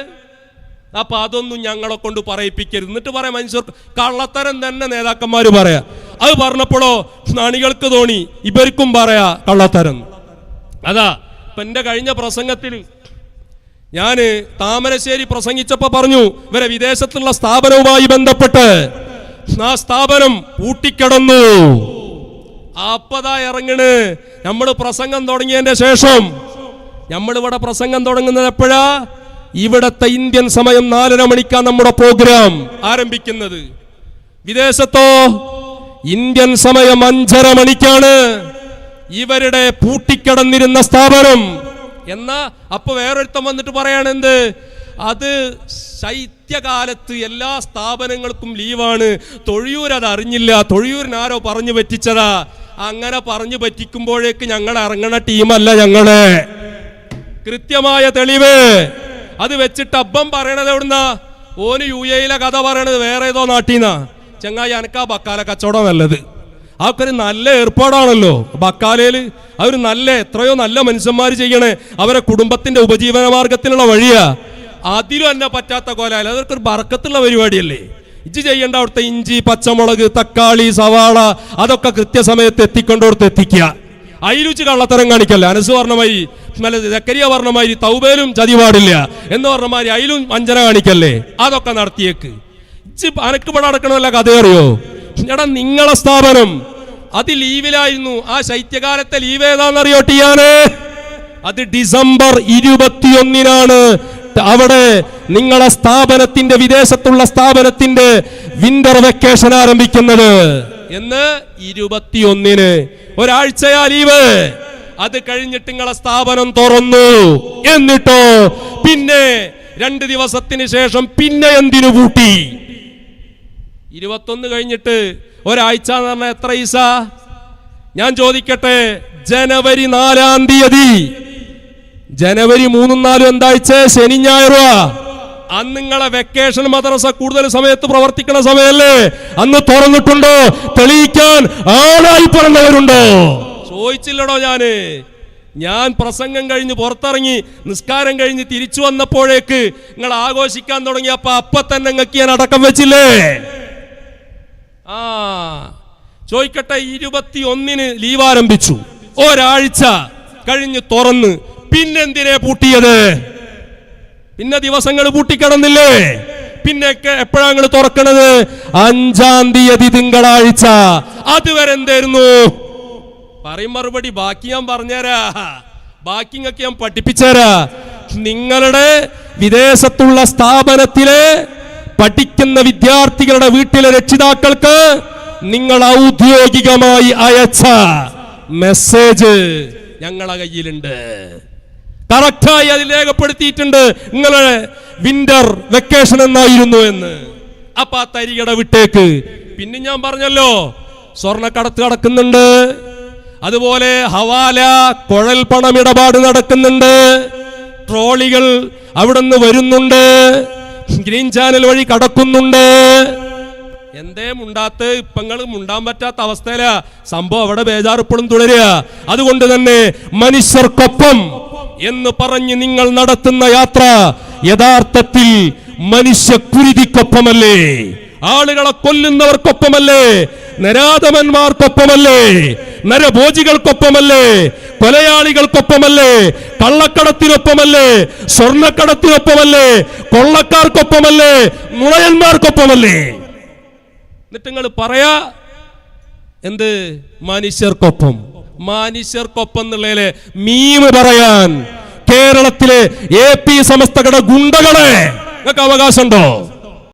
അപ്പൊ അതൊന്നും ഞങ്ങളെ കൊണ്ട് പറയിപ്പിക്കരുത്. എന്നിട്ട് പറയാം മനുഷ്യർ കള്ളത്തരം തന്നെ നേതാക്കന്മാര് പറയാ. അത് പറഞ്ഞപ്പോഴോ അണികൾക്ക് തോന്നി ഇവർക്കും പറയാ കള്ളത്തരം. അതാ ഇപ്പൊ എന്റെ കഴിഞ്ഞ പ്രസംഗത്തിൽ ഞാന് താമരശ്ശേരി പ്രസംഗിച്ചപ്പോ പറഞ്ഞു, ഇവരെ വിദേശത്തുള്ള സ്ഥാപനവുമായി ബന്ധപ്പെട്ട് ആ സ്ഥാപനം പൂട്ടിക്കിടന്നു. അപ്പതാ ഇറങ്ങണ്. നമ്മൾ പ്രസംഗം തുടങ്ങിയതിന്റെ ശേഷം, നമ്മളിവിടെ പ്രസംഗം തുടങ്ങുന്നത് എപ്പോഴാ? ഇവിടത്തെ ഇന്ത്യൻ സമയം 4:30 മണിക്കാണ് നമ്മുടെ പ്രോഗ്രാം ആരംഭിക്കുന്നത്. വിദേശത്തോ ഇന്ത്യൻ സമയം 5:30 മണിക്കാണ് ഇവരുടെ പൂട്ടിക്കിടന്നിരുന്ന സ്ഥാപനം. എന്നാ അപ്പൊ വേറൊരുത്തം വന്നിട്ട് പറയാണ്, എന്ത് അത് ശൈത്യകാലത്ത് എല്ലാ സ്ഥാപനങ്ങൾക്കും ലീവാണ്, തൊഴിയൂർ അത് അറിഞ്ഞില്ല, തൊഴിയൂരിന് ആരോ പറഞ്ഞു പറ്റിച്ചതാ. അങ്ങനെ പറഞ്ഞു പറ്റിക്കുമ്പോഴേക്ക് ഞങ്ങൾ ഇറങ്ങണ ടീമല്ല ഞങ്ങള്. കൃത്യമായ തെളിവ് അത് വെച്ചിട്ട് അബ്ബം പറയണത് എവിടുന്ന? ഓന് UAE കഥ പറയണത് വേറെ ഏതോ നാട്ടീന്നാ. ചങ്ങായി അനക്കാ ബക്കാല കച്ചവടം നല്ലത്. അതൊക്കെ ഒരു നല്ല ഏർപ്പാടാണല്ലോ ബക്കാലയില്. അതൊരു നല്ല എത്രയോ നല്ല മനുഷ്യന്മാർ ചെയ്യണേ, അവരെ കുടുംബത്തിന്റെ ഉപജീവന മാർഗത്തിനുള്ള വഴിയാ. അതിലും എന്നെ പറ്റാത്ത കോലായാലും അതൊക്കെ ഒരു ബർക്കത്തുള്ള പരിപാടിയല്ലേ. ഇജ്ജ് ചെയ്യേണ്ട അവിടുത്തെ ഇഞ്ചി, പച്ചമുളക്, തക്കാളി, സവാള അതൊക്കെ കൃത്യസമയത്ത് എത്തിക്കൊണ്ടോടത്ത് എത്തിക്കുക. അതിലുച്ച് കള്ളത്തരം കാണിക്കല്ല. അനസ് പറഞ്ഞമാതിരി സക്കരിയ പറഞ്ഞമാതിരി തൗബയിലും ചതി പാടില്ല എന്ന് പറഞ്ഞമാതിരി അതിലും വഞ്ചന കാണിക്കല്ലേ. അതൊക്കെ നടത്തിയേക്ക്. ഇജ്ജ് അനക്ക് ഇവിടെ നടക്കണമല്ല കഥ അറിയോ? എടാ നിങ്ങളെ സ്ഥാപനം അത് ലീവിലായിരുന്നു. ആ ശൈത്യകാലത്തെ ലീവ് ഏതാണെന്നറിയോ ടിയാന്? അത് ഡിസംബർ 21-നാണ് അവിടെ നിങ്ങളെ സ്ഥാപനത്തിന്റെ, വിദേശത്തുള്ള സ്ഥാപനത്തിന്റെ വിന്റർ വെക്കേഷൻ ആരംഭിക്കുന്നത്. എന്ന് 21-ന് ഒരാഴ്ചയാ ലീവ്. അത് കഴിഞ്ഞിട്ട് നിങ്ങളെ സ്ഥാപനം തുറന്നു. എന്നിട്ടോ പിന്നെ 2 ദിവസത്തിന് ശേഷം പിന്നെ എന്തിനു പൂട്ടി? 21 കഴിഞ്ഞിട്ട് ഒരാഴ്ച എന്ന് പറഞ്ഞാൽ എത്ര ഈസ? ഞാൻ ചോദിക്കട്ടെ, ജനുവരി 4-ാം തീയതി, ജനുവരി 3ഉം 4ഉം എന്താഴ്ച? ശനി ഞായറുവാ. അന്ന് നിങ്ങളെ വെക്കേഷൻ മദ്രസ കൂടുതൽ സമയത്ത് പ്രവർത്തിക്കുന്ന സമയല്ലേ? അന്ന് തുറന്നിട്ടുണ്ടോ? തെളിയിക്കാൻ ആളായി പറഞ്ഞവരുണ്ടോ? ചോദിച്ചില്ലടോ ഞാൻ പ്രസംഗം കഴിഞ്ഞ് പുറത്തിറങ്ങി നിസ്കാരം കഴിഞ്ഞ് തിരിച്ചു വന്നപ്പോഴേക്ക് നിങ്ങൾ ആഘോഷിക്കാൻ തുടങ്ങിയപ്പോ അപ്പൊ തന്നെ നിങ്ങൾക്ക് ഞാൻ അടക്കം വെച്ചില്ലേ? ചോദിക്കട്ടെ, 21-ന് ലീവ് ആരംഭിച്ചു, ഒരാഴ്ച കഴിഞ്ഞ് തുറന്ന്, പിന്നെന്തിനെ പൂട്ടിയത്? പിന്നെ ദിവസങ്ങൾ പൂട്ടിക്കിടന്നില്ലേ? പിന്നെ എപ്പോഴാ നിങ്ങൾ തുറക്കണത്? 5-ാം തീയതി തിങ്കളാഴ്ച. അതുവരെ എന്തായിരുന്നു? പറയും മറുപടി. ബാക്കി ഞാൻ പറഞ്ഞുതരാ, ബാക്കി നിങ്ങൾക്ക് ഞാൻ പഠിപ്പിച്ചുതരാ. നിങ്ങളുടെ വിദേശത്തുള്ള സ്ഥാപനത്തിലെ പഠിക്കുന്ന വിദ്യാർത്ഥികളുടെ വീട്ടിലെ രക്ഷിതാക്കൾക്ക് നിങ്ങൾ ഔദ്യോഗികമായി അയച്ച മെസ്സേജ് ഞങ്ങളെ കയ്യിലുണ്ട്. കറക്റ്റായി അതിൽ രേഖപ്പെടുത്തിയിട്ടുണ്ട് നിങ്ങളെ വിന്റർ വെക്കേഷൻ എന്നായിരുന്നു എന്ന്. അപ്പൊ ആ തരികട വിട്ടേക്ക്. പിന്നെ ഞാൻ പറഞ്ഞല്ലോ, സ്വർണ്ണക്കടത്ത് നടക്കുന്നുണ്ട്, അതുപോലെ ഹവാല കുഴൽ പണമിടപാട് നടക്കുന്നുണ്ട്, ട്രോളികൾ അവിടെ നിന്ന് വരുന്നുണ്ട്, ഗ്രീൻ ചാനൽ വഴി കടക്കുന്നുണ്ട്. എന്തേ മുണ്ടാത്ത്? ഇപ്പങ്ങൾ മുണ്ടാൻ പറ്റാത്ത അവസ്ഥയിലാ സംഭവം. അവിടെ ബേജാറിപ്പോഴും തുടരുക. അതുകൊണ്ട് തന്നെ മനുഷ്യർക്കൊപ്പം എന്ന് പറഞ്ഞ് നിങ്ങൾ നടത്തുന്ന യാത്ര യഥാർത്ഥത്തിൽ മനുഷ്യക്കുരുതിക്കൊപ്പമല്ലേ? ആളുകളെ കൊല്ലുന്നവർക്കൊപ്പമല്ലേ? നരാധമന്മാർക്കൊപ്പമല്ലേ? നരഭോജികൾക്കൊപ്പമല്ലേ? കൊലയാളികൾക്കൊപ്പമല്ലേ? കള്ളക്കടത്തിനൊപ്പമല്ലേ? സ്വർണ്ണക്കടത്തിനൊപ്പമല്ലേ? കൊള്ളക്കാർക്കൊപ്പമല്ലേ? നുണയന്മാർക്കൊപ്പമല്ലേ? എന്നിട്ട് നിങ്ങൾ പറയാ എന്ത്? മനുഷ്യർക്കൊപ്പം. മനുഷ്യർക്കൊപ്പം എന്നുള്ളതിലെ മീമ് പറയാൻ കേരളത്തിലെ AP സമസ്തകളുടെ ഗുണ്ടകളെ നിങ്ങൾക്ക് അവകാശമുണ്ടോ?